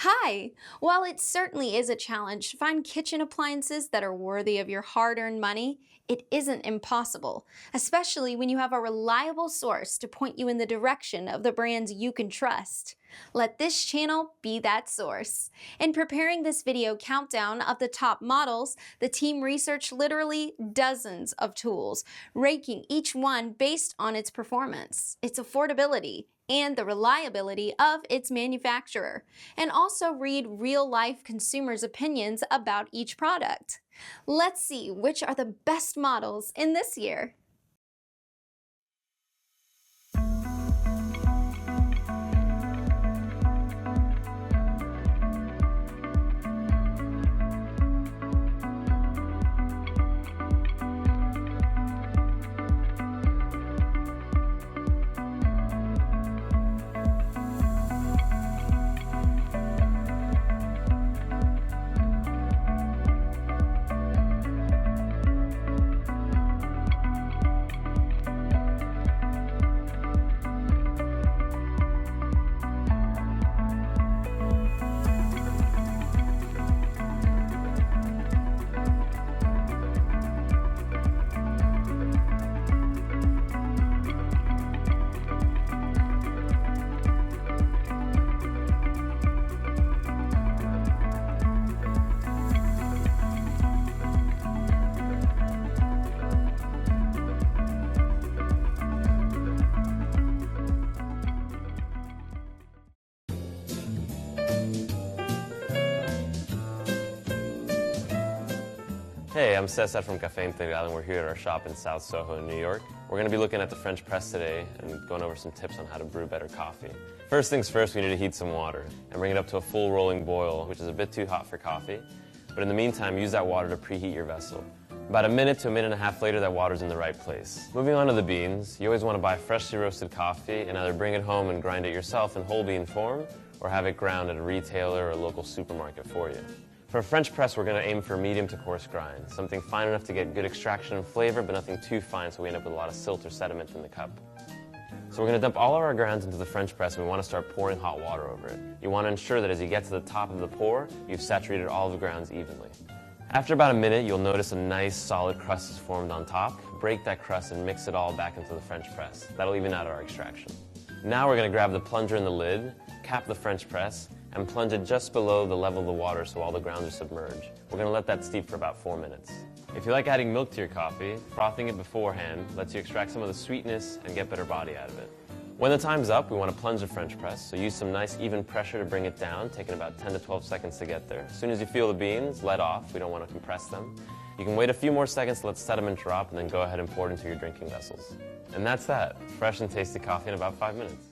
Hi! While it certainly is a challenge to find kitchen appliances that are worthy of your hard-earned money, it isn't impossible, especially when you have a reliable source to point you in the direction of the brands you can trust. Let this channel be that source. In preparing this video countdown of the top models, the team researched literally dozens of tools, ranking each one based on its performance, its affordability, and the reliability of its manufacturer, and also read real-life consumers' opinions about each product. Let's see which are the best models in this year. Hey, I'm Cesar from Café Integral, and we're here at our shop in South Soho in New York. We're going to be looking at the French press today and going over some tips on how to brew better coffee. First things first, we need to heat some water and bring it up to a full rolling boil, which is a bit too hot for coffee. But in the meantime, use that water to preheat your vessel. About a minute to a minute and a half later, that water's in the right place. Moving on to the beans, you always want to buy freshly roasted coffee and either bring it home and grind it yourself in whole bean form or have it ground at a retailer or a local supermarket for you. For a French press, we're going to aim for medium to coarse grind, something fine enough to get good extraction and flavor, but nothing too fine so we end up with a lot of silt or sediment in the cup. So we're going to dump all of our grounds into the French press, and we want to start pouring hot water over it. You want to ensure that as you get to the top of the pour, you've saturated all of the grounds evenly. After about a minute, you'll notice a nice solid crust is formed on top. Break that crust and mix it all back into the French press. That'll even out our extraction. Now we're going to grab the plunger and the lid, cap the French press, and plunge it just below the level of the water so all the grounds are submerged. We're going to let that steep for about 4 minutes. If you like adding milk to your coffee, frothing it beforehand lets you extract some of the sweetness and get better body out of it. When the time's up, we want to plunge the French press, so use some nice even pressure to bring it down, taking about 10 to 12 seconds to get there. As soon as you feel the beans, let off. We don't want to compress them. You can wait a few more seconds to let sediment drop and then go ahead and pour it into your drinking vessels. And that's that. Fresh and tasty coffee in about 5 minutes.